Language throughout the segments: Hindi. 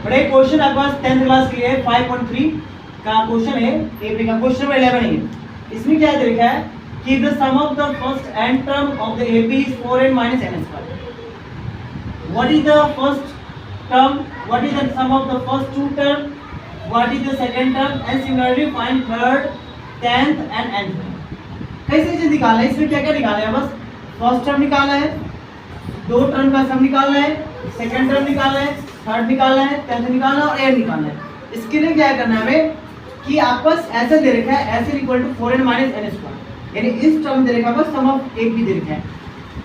बड़ा एक क्वेश्चन आपके पास 10th क्लास के लिए 5.3 का क्वेश्चन है, एपी का क्वेश्चन नंबर 11 है। इसमें क्या दे रखा है कि the sum of the first n term of the AP is 4n minus n square। What is the first term, what is the sum of the first two term, what is the second term and similarly find third, 10th and nth। कैसे चीज निकालना है, इसमें क्या क्या निकालना है, बस फर्स्ट टर्म निकालना है, दो टर्म का सम निकालना है, सेकंड टर्म निकालना है, थर्ड निकालना है, 10th निकालना और n निकालना है। इसके लिए क्या करना है हमें कि आपको ऐसे दे रखा है s equal to 4n minus n square, यानी इस टर्म दे रखा है, बस सम ऑफ एपी दे रखा है,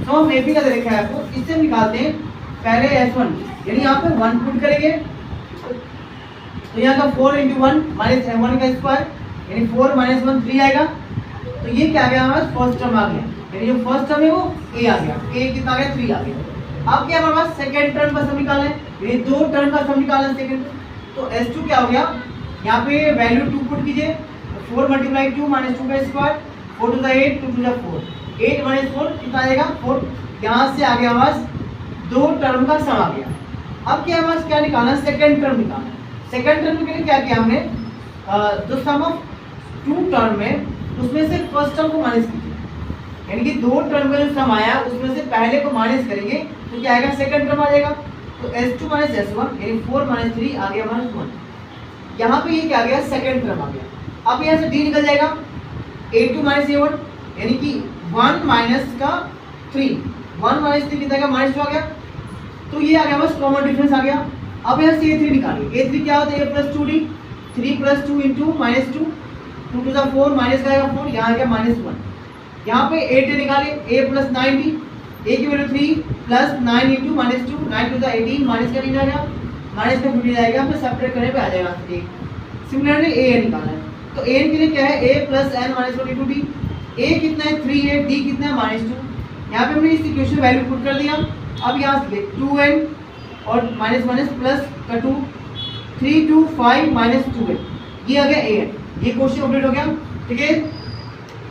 सम ऑफ एपी का दे रखा है आपको। इससे निकालते हैं पहले s1, यानी यहाँ पे 1 पुट करेंगे तो यहाँ का 4 × 1 माइनस m1 का स्क्वायर, यानी 4 - 1 3 आएगा। तो ये क्या आ गया हमारा फर्स्ट टर्म आ गया, यानी जो फर्स्ट टर्म है वो a आ गया, a कितना आ गया 3 आ गया। अब क्या हमारे पास सेकंड टर्म का सम निकालना है, ये दो टर्म का सम निकालना है सेकंड। तो s2 क्या हो गया, यहाँ पे वैल्यू 2 पुट कीजिए, 4 × 2 -2 का स्क्वायर, 4 × 8 2 × 4, 8 - 4 कितना आएगा 4। यहाँ से आ गया हमारे पास दो टर्म का सम आ गया। अब क्या हमारे पास क्या निकालना है, सेकंड टर्म निकालना है। सेकंड टर्म के लिए क्या किया हमने, जो सम ऑफ टू टर्म है उसमें से फर्स्ट टर्म को माइनस कीजिए, यानी कि दो टर्म का जो सम आया उसमें से पहले को माइनस करेंगे तो क्या आएगा, सेकंड टर्म आ जाएगा। तो s2 - s1 यानी 4 - 3 आ गया -1। यहाँ पे ये क्या आ गया, सेकंड टर्म आ गया। अब यहाँ से d निकल जाएगा, a2 - a1 यानी कि 1 माइनस का 3, 1 - 3 कितना आएगा -2 आ गया। तो ये आ गया बस कॉमन डिफरेंस आ गया। अब यहाँ से a3 निकालिए, a3 क्या होता है a + 2d, 3 + 2 × -2, 2 to the 4 minus का आएगा 4, यहाँ आ गया -1। यहाँ पे 8 निकालिए, a + 9d, a की वैल्यू 3 + 9 × -2, 9 to the 18 माइनस का 3 आ गया, माइनस का 15 आएगा, फिर सेपरेट करने पे आ जाएगा 1। सिमिलरली an निकालना है, तो an के लिए क्या है a + n - 1 × d, a कितना है 3 है, d कितना है -2। यहाँ पे हमने इस इक्वेशन वैल्यू पुट कर दिया। अब यहाँ से 2n और माइनस प्लस का 2, 3 2 5 -2n, ये आ गया an। ये क्वेश्चन कंप्लीट हो गया, ठीक है।